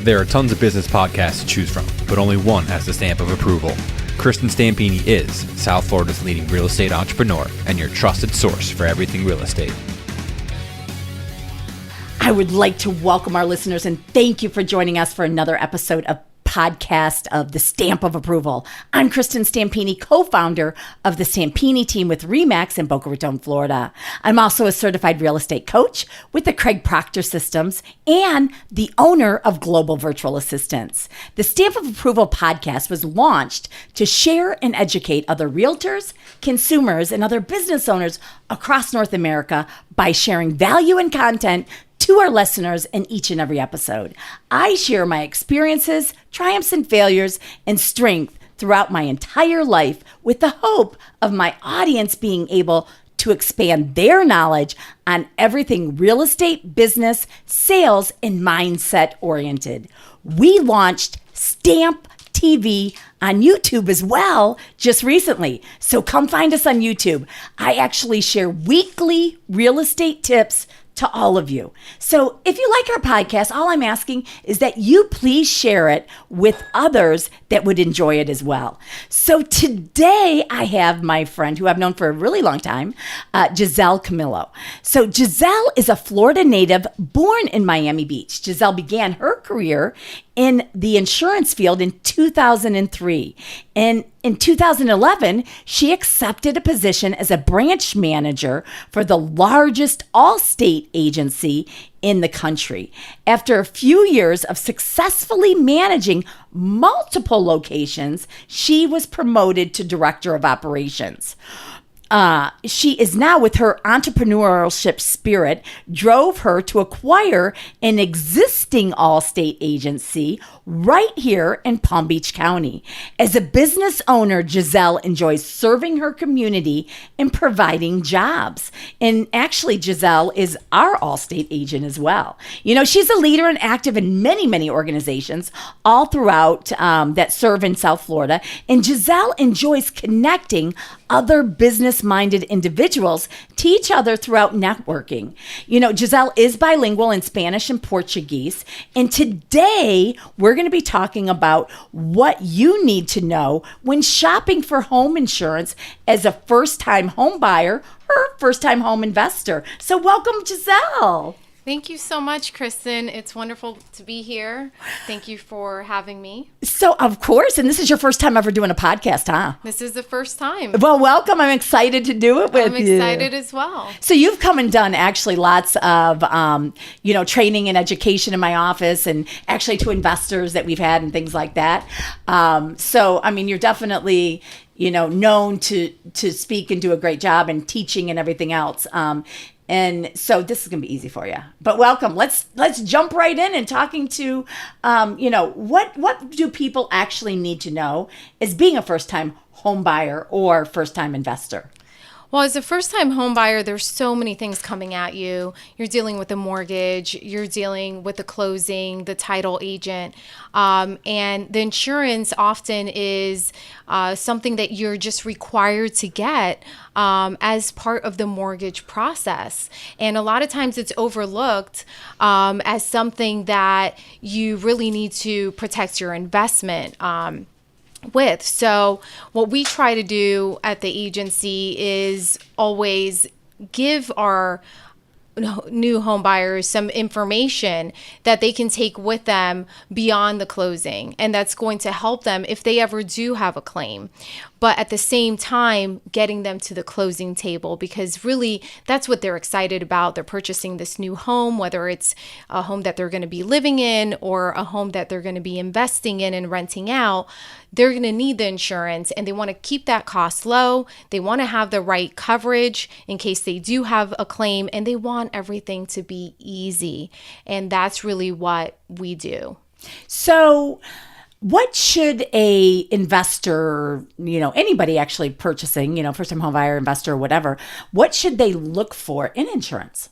There are tons of business podcasts to choose from, but only one has the stamp of approval. Kristen Stampini is South Florida's leading real estate entrepreneur and your trusted source for everything real estate. I would like to welcome our listeners and thank you for joining us for another episode of podcast of the Stamp of Approval. I'm Kristen Stampini, co-founder of the Stampini team with RE/MAX in Boca Raton, Florida. I'm also a certified real estate coach with the Craig Proctor Systems and the owner of Global Virtual Assistants. The Stamp of Approval podcast was launched to share and educate other realtors, consumers, and other business owners across North America by sharing value and content to our listeners in each and every episode. I share my experiences, triumphs and failures, and strength throughout my entire life with the hope of my audience being able to expand their knowledge on everything real estate, business, sales, and mindset oriented. We launched Stamp TV on YouTube as well just recently. So come find us on YouTube. I actually share weekly real estate tips to all of you. So if you like our podcast, all I'm asking is that you please share it with others that would enjoy it as well. So today I have my friend who I've known for a really long time, Giselle Camilo. So Giselle is a Florida native born in Miami Beach. Giselle began her career in the insurance field in 2003. And in 2011, she accepted a position as a branch manager for the largest all-state agency in the country. After a few years of successfully managing multiple locations, she was promoted to director of operations. She is now, with her entrepreneurship spirit, drove her to acquire an existing all-state agency right here in Palm Beach County. As a business owner, Giselle enjoys serving her community and providing jobs. And actually, Giselle is our all-state agent as well. You know, she's a leader and active in many, many organizations all throughout that serve in South Florida. And Giselle enjoys connecting other business-minded individuals to each other throughout networking. You know, Giselle is bilingual in Spanish and Portuguese. And today, we're going to be talking about what you need to know when shopping for home insurance as a first-time home buyer or first-time home investor. So welcome, Giselle. Thank you so much, Kristen. It's wonderful to be here. Thank you for having me. So, of course, and this is your first time ever doing a podcast, huh? This is the first time. Well, welcome. I'm excited to do it with you. I'm excited as well. So you've come and done actually lots of, training and education in my office and actually to investors that we've had and things like that. You're definitely known to speak and do a great job and teaching and everything else. And so this is going to be easy for you. But welcome. Let's jump right in and talking to, what do people actually need to know as being a first-time home buyer or first-time investor? Well, as a first-time home buyer, there's so many things coming at you. You're dealing with a mortgage, you're dealing with the closing, the title agent, and the insurance often is something that you're just required to get as part of the mortgage process. And a lot of times it's overlooked as something that you really need to protect your investment with. So what we try to do at the agency is always give our new home buyers some information that they can take with them beyond the closing. And that's going to help them if they ever do have a claim. But at the same time, getting them to the closing table, because really that's what they're excited about. They're purchasing this new home, whether it's a home that they're going to be living in or a home that they're going to be investing in and renting out. They're going to need the insurance and they want to keep that cost low. They want to have the right coverage in case they do have a claim, and they want everything to be easy. And that's really what we do. So what should a investor, anybody actually purchasing, first-time home buyer, investor, or whatever, what should they look for in insurance?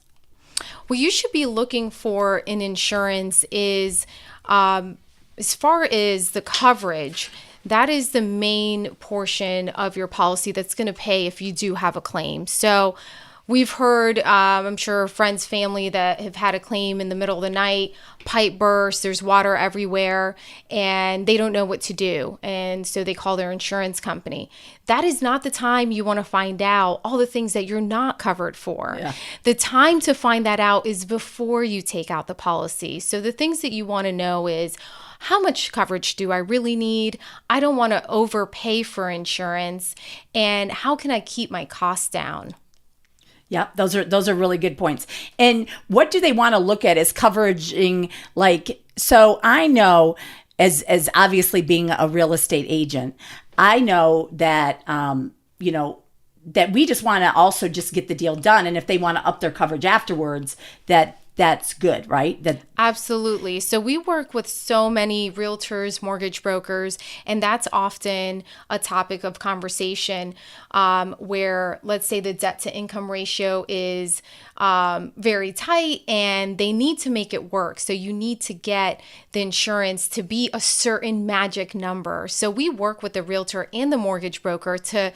What you should be looking for in insurance is, as far as the coverage, that is the main portion of your policy that's going to pay if you do have a claim. So We've heard, I'm sure, friends, family that have had a claim in the middle of the night, pipe burst, there's water everywhere, and they don't know what to do. And so they call their insurance company. That is not the time you want to find out all the things that you're not covered for. Yeah. The time to find that out is before you take out the policy. So the things that you want to know is, how much coverage do I really need? I don't want to overpay for insurance. And how can I keep my costs down? Yeah, those are really good points. And what do they want to look at as coveraging? Like, so I know, as obviously being a real estate agent, I know that that we just want to also just get the deal done. And if they want to up their coverage afterwards, that's good, right? Absolutely. So we work with so many realtors, mortgage brokers, and that's often a topic of conversation where, let's say, the debt to income ratio is very tight and they need to make it work. So you need to get the insurance to be a certain magic number. So we work with the realtor and the mortgage broker to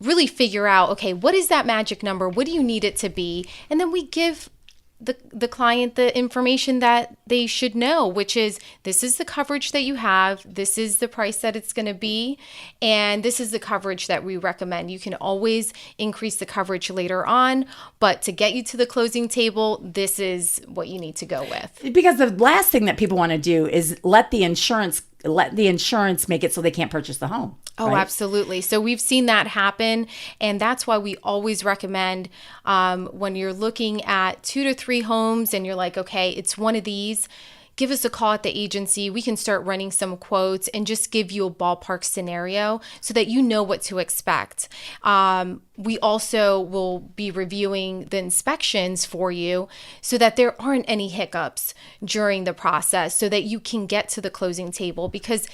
really figure out, okay, what is that magic number? What do you need it to be? And then we give the client the information that they should know, which is, this is the coverage that you have, this is the price that it's going to be, and this is the coverage that we recommend. You can always increase the coverage later on, but to get you to the closing table, this is what you need to go with. Because the last thing that people want to do is let the insurance make it so they can't purchase the home. Oh, right? Absolutely. So we've seen that happen. And that's why we always recommend when you're looking at 2 to 3 homes and you're like, okay, it's one of these, give us a call at the agency. We can start running some quotes and just give you a ballpark scenario so that you know what to expect. We also will be reviewing the inspections for you so that there aren't any hiccups during the process so that you can get to the closing table, because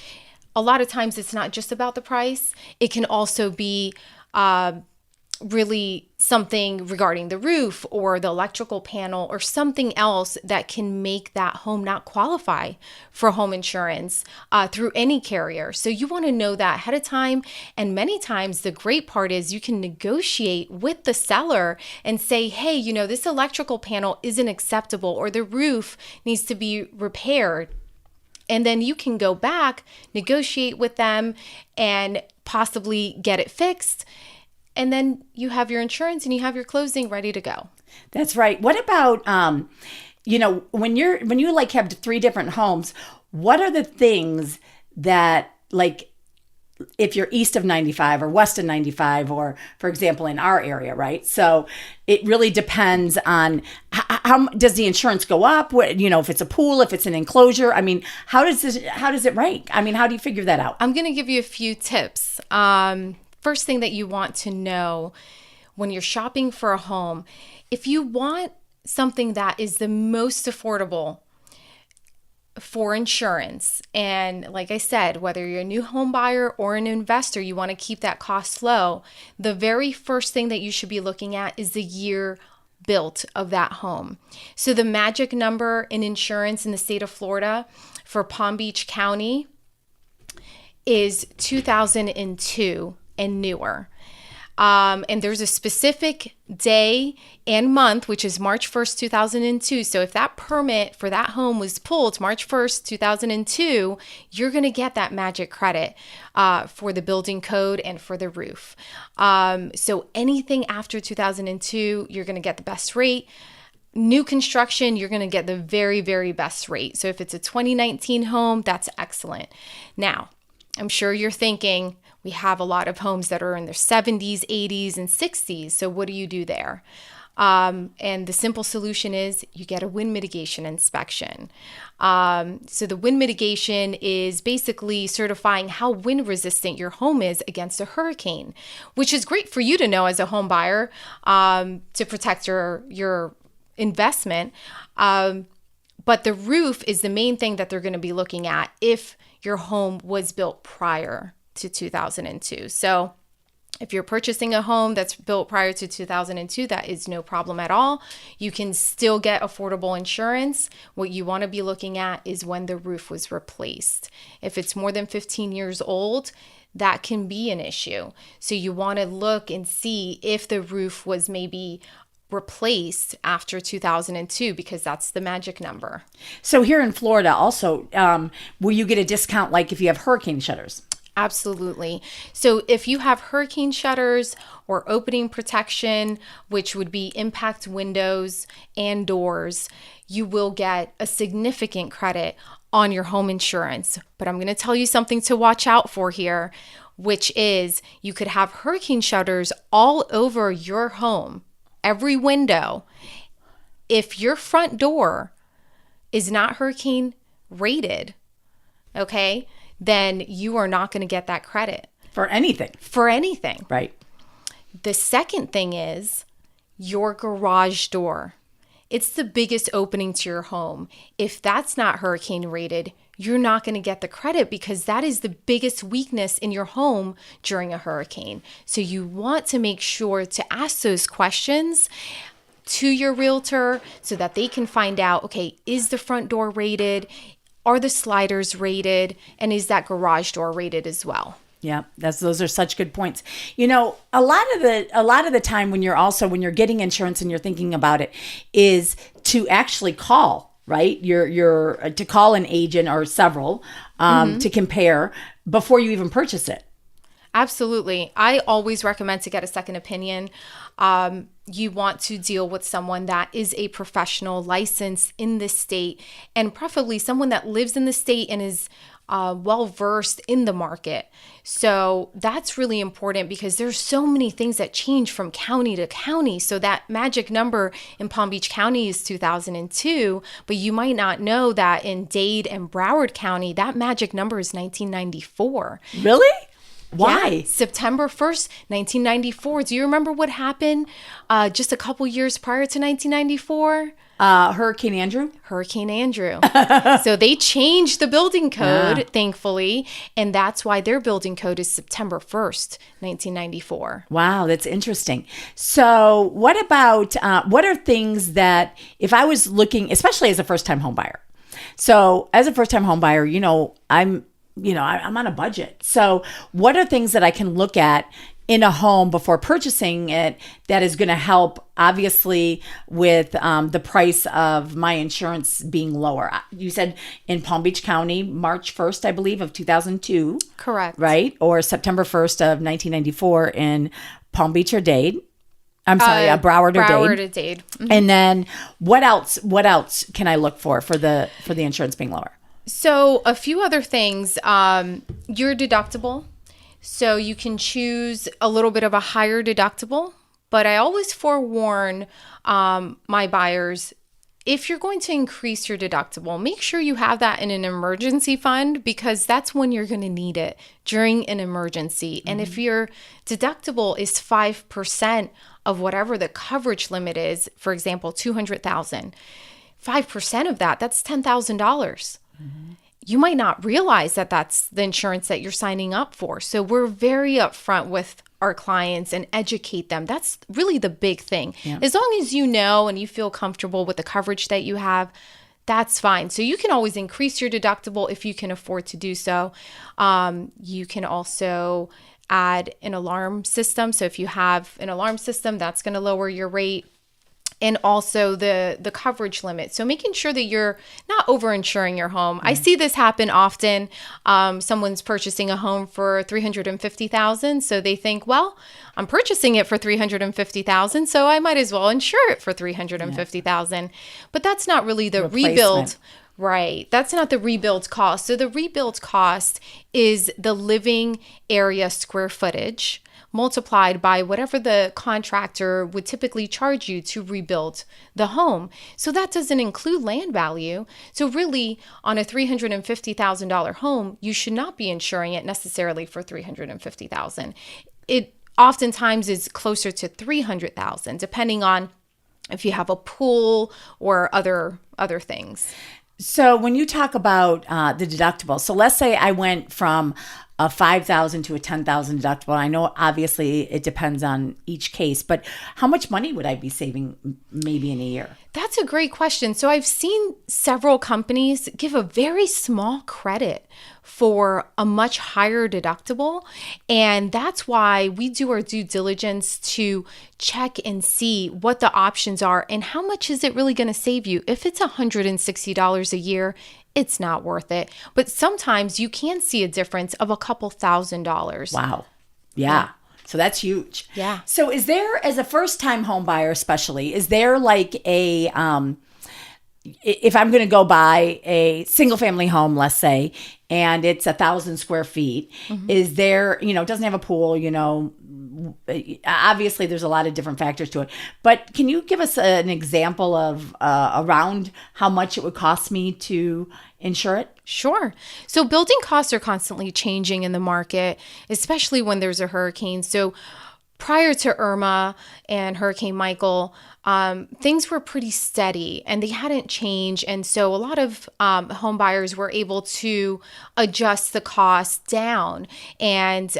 a lot of times it's not just about the price. It can also be really something regarding the roof or the electrical panel or something else that can make that home not qualify for home insurance through any carrier. So you want to know that ahead of time. And many times the great part is you can negotiate with the seller and say, hey, this electrical panel isn't acceptable or the roof needs to be repaired. And then you can go back, negotiate with them, and possibly get it fixed. And then you have your insurance and you have your closing ready to go. That's right. What about, when you like have 3 different homes, what are the things that, like, if you're east of 95 or west of 95, or for example, in our area, right? So it really depends on how does the insurance go up? If it's a pool, if it's an enclosure, I mean, how does it rank? I mean, how do you figure that out? I'm going to give you a few tips. First thing that you want to know when you're shopping for a home, if you want something that is the most affordable for insurance, and like I said, whether you're a new home buyer or an investor, you want to keep that cost low, the very first thing that you should be looking at is the year built of that home. So the magic number in insurance in the state of Florida for Palm Beach County is 2002 and newer. And there's a specific day and month, which is March 1st, 2002. So if that permit for that home was pulled March 1st, 2002, you're going to get that magic credit for the building code and for the roof. So anything after 2002, you're going to get the best rate. New construction, you're going to get the very, very best rate. So if it's a 2019 home, that's excellent. Now, I'm sure you're thinking, we have a lot of homes that are in their 70s, 80s, and 60s. So what do you do there? And the simple solution is you get a wind mitigation inspection. So the wind mitigation is basically certifying how wind resistant your home is against a hurricane, which is great for you to know as a home buyer to protect your investment. But the roof is the main thing that they're going to be looking at if your home was built prior to 2002. So If you're purchasing a home that's built prior to 2002, that is no problem at all. You can still get affordable insurance. What you want to be looking at is when the roof was replaced. If it's more than 15 years old, that can be an issue. So you want to look and see if the roof was maybe replaced after 2002, because that's the magic number. So here in Florida also, will you get a discount like if you have hurricane shutters? Absolutely. So if you have hurricane shutters or opening protection, which would be impact windows and doors, you will get a significant credit on your home insurance. But I'm going to tell you something to watch out for here, which is you could have hurricane shutters all over your home, every window. If your front door is not hurricane rated, okay, then you are not going to get that credit. For anything. For anything. Right. The second thing is your garage door. It's the biggest opening to your home. If that's not hurricane rated, you're not going to get the credit because that is the biggest weakness in your home during a hurricane. So you want to make sure to ask those questions to your realtor so that they can find out, okay, is the front door rated? Are the sliders rated? And is that garage door rated as well? Yeah, those are such good points. You know, a lot of the time when you're getting insurance and you're thinking about it is to actually call, right? You're to call an agent or several to compare before you even purchase it. Absolutely. I always recommend to get a second opinion. You want to deal with someone that is a professional licensed in this state, and preferably someone that lives in the state and is well-versed in the market. So that's really important because there's so many things that change from county to county. So that magic number in Palm Beach County is 2002, but you might not know that in Dade and Broward County, that magic number is 1994. Really? Why? Yeah, September 1st, 1994. Do you remember what happened just a couple years prior to 1994? Hurricane Andrew? Hurricane Andrew. So they changed the building code, thankfully, and that's why their building code is September 1st, 1994. Wow, that's interesting. So what about, what are things that, if I was looking, especially as a first-time home buyer. So as a first-time home buyer, I'm on a budget. So what are things that I can look at in a home before purchasing it that is going to help, obviously, with the price of my insurance being lower? You said in Palm Beach County, March 1st, I believe, of 2002. Correct. Right? Or September 1st of 1994 in Palm Beach or Dade. I'm sorry, Broward or Dade. Broward or Dade. Mm-hmm. And then what else can I look for the insurance being lower? So a few other things, your deductible. So you can choose a little bit of a higher deductible, but I always forewarn my buyers, if you're going to increase your deductible, make sure you have that in an emergency fund because that's when you're going to need it during an emergency. Mm-hmm. And if your deductible is 5% of whatever the coverage limit is, for example, $200,000, 5% of that's $10,000. Mm-hmm. You might not realize that that's the insurance that you're signing up for. So we're very upfront with our clients and educate them. That's really the big thing. Yeah. As long as you know and you feel comfortable with the coverage that you have, that's fine. So you can always increase your deductible if you can afford to do so. You can also add an alarm system. So if you have an alarm system, that's going to lower your rate. And also the coverage limit. So making sure that you're not over-insuring your home. Mm-hmm. I see this happen often. Someone's purchasing a home for $350,000. So they think, well, I'm purchasing it for $350,000, so I might as well insure it for $350,000. Yeah. But that's not really the rebuild. Right. That's not the rebuild cost. So the rebuild cost is the living area square footage multiplied by whatever the contractor would typically charge you to rebuild the home. So that doesn't include land value. So really, on a $350,000 home, you should not be insuring it necessarily for $350,000. It oftentimes is closer to $300,000, depending on if you have a pool or other things. So when you talk about the deductible, so let's say I went from a $5,000 to a $10,000 deductible? I know obviously it depends on each case, but how much money would I be saving maybe in a year? That's a great question. So I've seen several companies give a very small credit for a much higher deductible. And that's why we do our due diligence to check and see what the options are and how much is it really going to save you. If it's $160 a year, it's not worth it. But sometimes you can see a difference of a couple $1,000s. Wow. Yeah. So that's huge. Yeah. So is there, as a first-time home buyer especially, is there like a, if I'm going to go buy a single-family home, let's say, and it's 1,000 square feet, is there, it doesn't have a pool, obviously there's a lot of different factors to it, but can you give us an example of around how much it would cost me to insure it? Sure. So building costs are constantly changing in the market, especially when there's a hurricane. So prior to Irma and Hurricane Michael, things were pretty steady and they hadn't changed. And so a lot of home buyers were able to adjust the cost down. And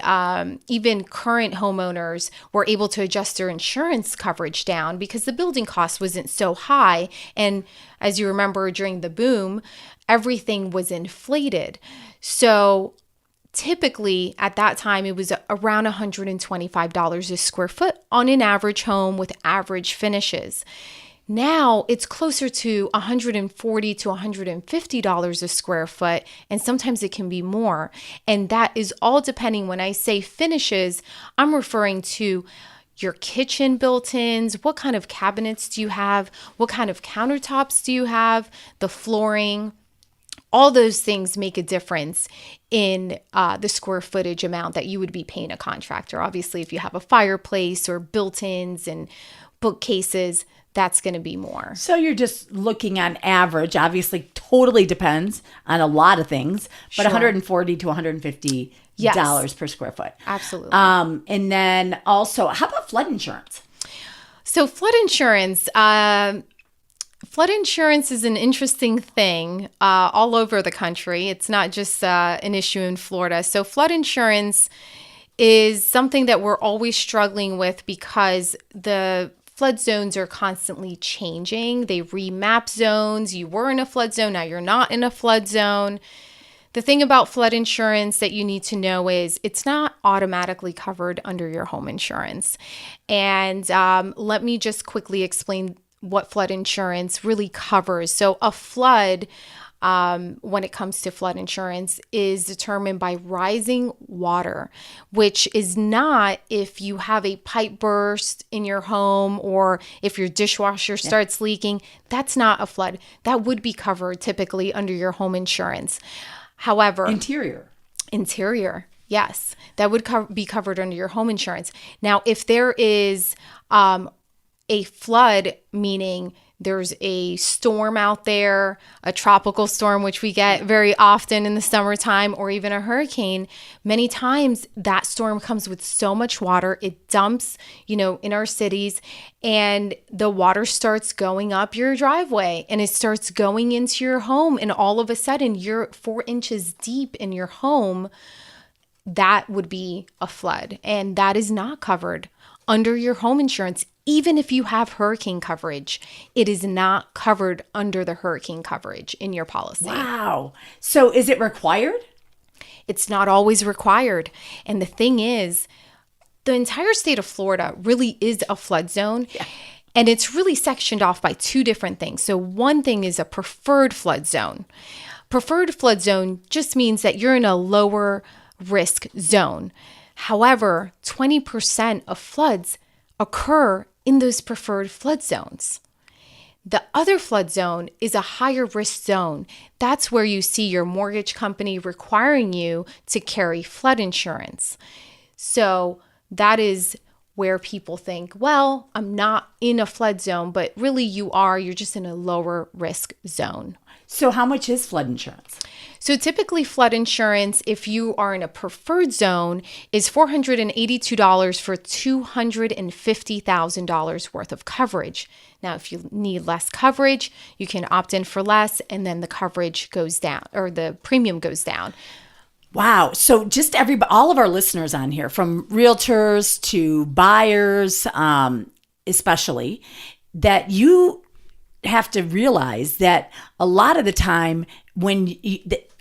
even current homeowners were able to adjust their insurance coverage down because the building cost wasn't so high. And as you remember, during the boom, everything was inflated. So typically at that time, it was around $125 a square foot on an average home with average finishes. Now it's closer to $140 to $150 a square foot, and sometimes it can be more. And that is all depending. When I say finishes, I'm referring to your kitchen built-ins, what kind of cabinets do you have, what kind of countertops do you have, the flooring. All those things make a difference in the square footage amount that you would be paying a contractor. Obviously, if you have a fireplace or built-ins and bookcases, that's going to be more. So you're just looking on average, obviously totally depends on a lot of things, but Sure. $140 to $150 Yes. per square foot. Absolutely. And then also, how about flood insurance? So flood insurance, is an interesting thing all over the country. It's not just an issue in Florida. So flood insurance is something that we're always struggling with because the flood zones are constantly changing. They remap zones. You were in a flood zone, now you're not in a flood zone. The thing about flood insurance that you need to know is it's not automatically covered under your home insurance. And let me just quickly explain what flood insurance really covers. So a flood, when it comes to flood insurance, is determined by rising water, which is not if you have a pipe burst in your home or if your dishwasher starts leaking. That's not a flood. That would be covered typically under your home insurance. However, interior, yes, that would be covered under your home insurance. Now, if there is a flood, meaning there's a storm out there, a tropical storm, which we get very often in the summertime, or even a hurricane, many times that storm comes with so much water, it dumps, in our cities, and the water starts going up your driveway and it starts going into your home. And all of a sudden you're 4 inches deep in your home. That would be a flood. And that is not covered under your home insurance. Even if you have hurricane coverage, it is not covered under the hurricane coverage in your policy. Wow. So is it required? It's not always required. And the thing is, the entire state of Florida really is a flood zone. Yeah. And it's really sectioned off by two different things. So one thing is a preferred flood zone. Preferred flood zone just means that you're in a lower risk zone. However, 20% of floods occur in those preferred flood zones. The other flood zone is a higher risk zone. That's where you see your mortgage company requiring you to carry flood insurance. So that is where people think, well, I'm not in a flood zone, but really you're just in a lower risk zone. So how much is flood insurance? So typically flood insurance, if you are in a preferred zone, is $482 for $250,000 worth of coverage. Now, if you need less coverage, you can opt in for less, and then the coverage goes down, or the premium goes down. Wow. So just all of our listeners on here, from realtors to buyers, especially, that you have to realize that a lot of the time when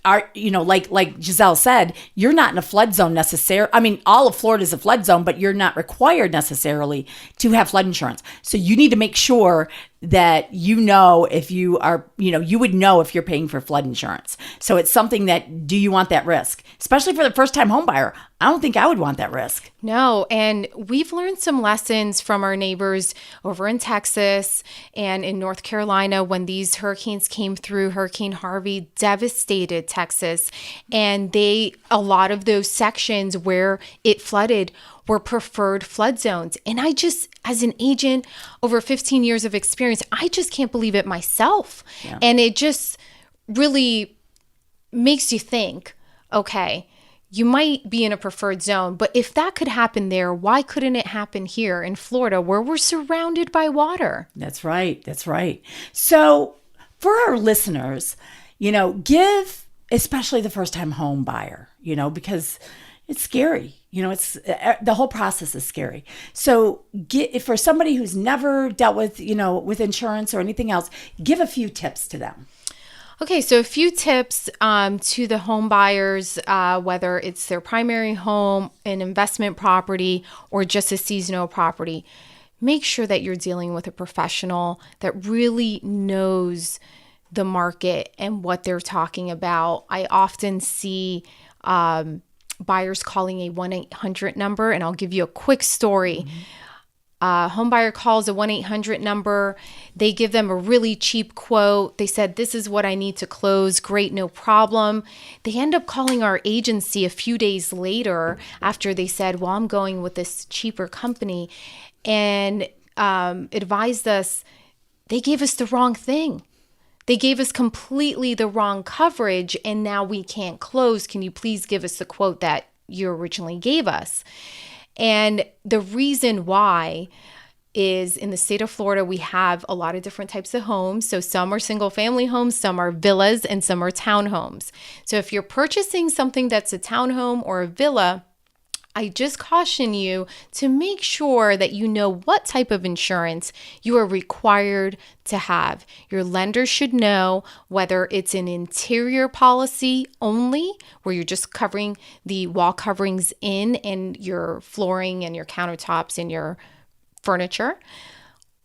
like Giselle said, you're not in a flood zone necessarily. I mean, all of Florida is a flood zone, but you're not required necessarily to have flood insurance. So you need to make sure that if you are, you would know if you're paying for flood insurance. So it's something that, do you want that risk? Especially for the first time home buyer. I don't think I would want that risk. No, and we've learned some lessons from our neighbors over in Texas and in North Carolina when these hurricanes came through. Hurricane Harvey devastated Texas, and a lot of those sections where it flooded were preferred flood zones. And I just, as an agent, over 15 years of experience, I just can't believe it myself. Yeah. And it just really makes you think, okay, you might be in a preferred zone, but if that could happen there, why couldn't it happen here in Florida where we're surrounded by water? That's right. That's right. So for our listeners, give, especially the first time home buyer, because it's scary. It's the whole process is scary. So for somebody who's never dealt with, with insurance or anything else, give a few tips to them. Okay, so a few tips to the home buyers, whether it's their primary home, an investment property, or just a seasonal property. Make sure that you're dealing with a professional that really knows the market and what they're talking about. I often see buyers calling a 1-800 number, and I'll give you a quick story. Home buyer calls a 1-800 number. They give them a really cheap quote. They said, this is what I need to close. Great, no problem. They end up calling our agency a few days later after they said, well, I'm going with this cheaper company, and advised us they gave us the wrong thing. They gave us completely the wrong coverage, and now we can't close. Can you please give us the quote that you originally gave us? And the reason why is in the state of Florida, we have a lot of different types of homes. So some are single family homes, some are villas, and some are townhomes. So if you're purchasing something that's a townhome or a villa, I just caution you to make sure that you know what type of insurance you are required to have. Your lender should know whether it's an interior policy only, where you're just covering the wall coverings in and your flooring and your countertops and your furniture,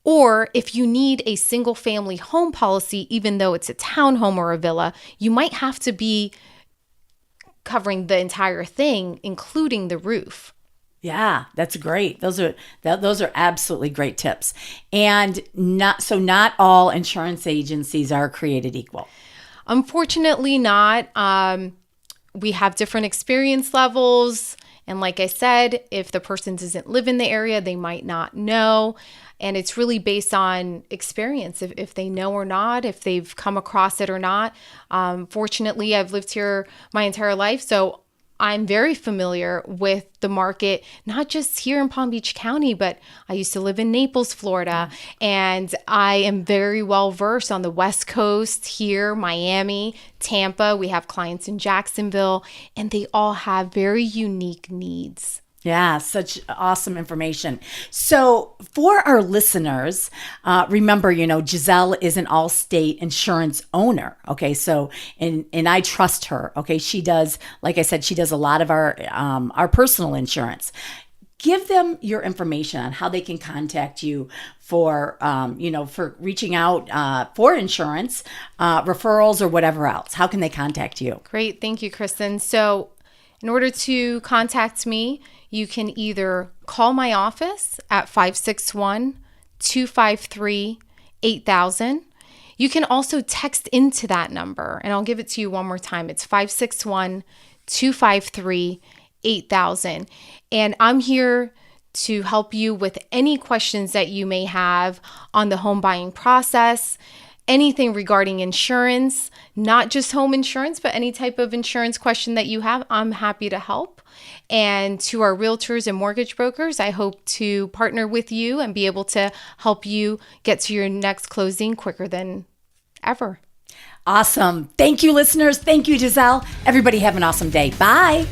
or if you need a single family home policy, even though it's a townhome or a villa, you might have to be covering the entire thing, including the roof. Yeah, that's great. Those are absolutely great tips. And not all insurance agencies are created equal. Unfortunately not. We have different experience levels. And like I said, if the person doesn't live in the area, they might not know. And it's really based on experience, if they know or not, if they've come across it or not. Fortunately, I've lived here my entire life, so I'm very familiar with the market, not just here in Palm Beach County, but I used to live in Naples, Florida, and I am very well versed on the West Coast here, Miami, Tampa. We have clients in Jacksonville, and they all have very unique needs. Yeah, such awesome information. So for our listeners, remember, Giselle is an all-state insurance owner. Okay, so and I trust her. Okay, she does, like I said, she does a lot of our personal insurance. Give them your information on how they can contact you for reaching out for insurance, referrals, or whatever else. How can they contact you? Great, thank you, Kristen. So in order to contact me, you can either call my office at 561-253-8000. You can also text into that number, and I'll give it to you one more time. It's 561-253-8000. And I'm here to help you with any questions that you may have on the home buying process, anything regarding insurance, not just home insurance, but any type of insurance question that you have, I'm happy to help. And to our realtors and mortgage brokers, I hope to partner with you and be able to help you get to your next closing quicker than ever. Awesome. Thank you, listeners. Thank you, Giselle. Everybody have an awesome day. Bye.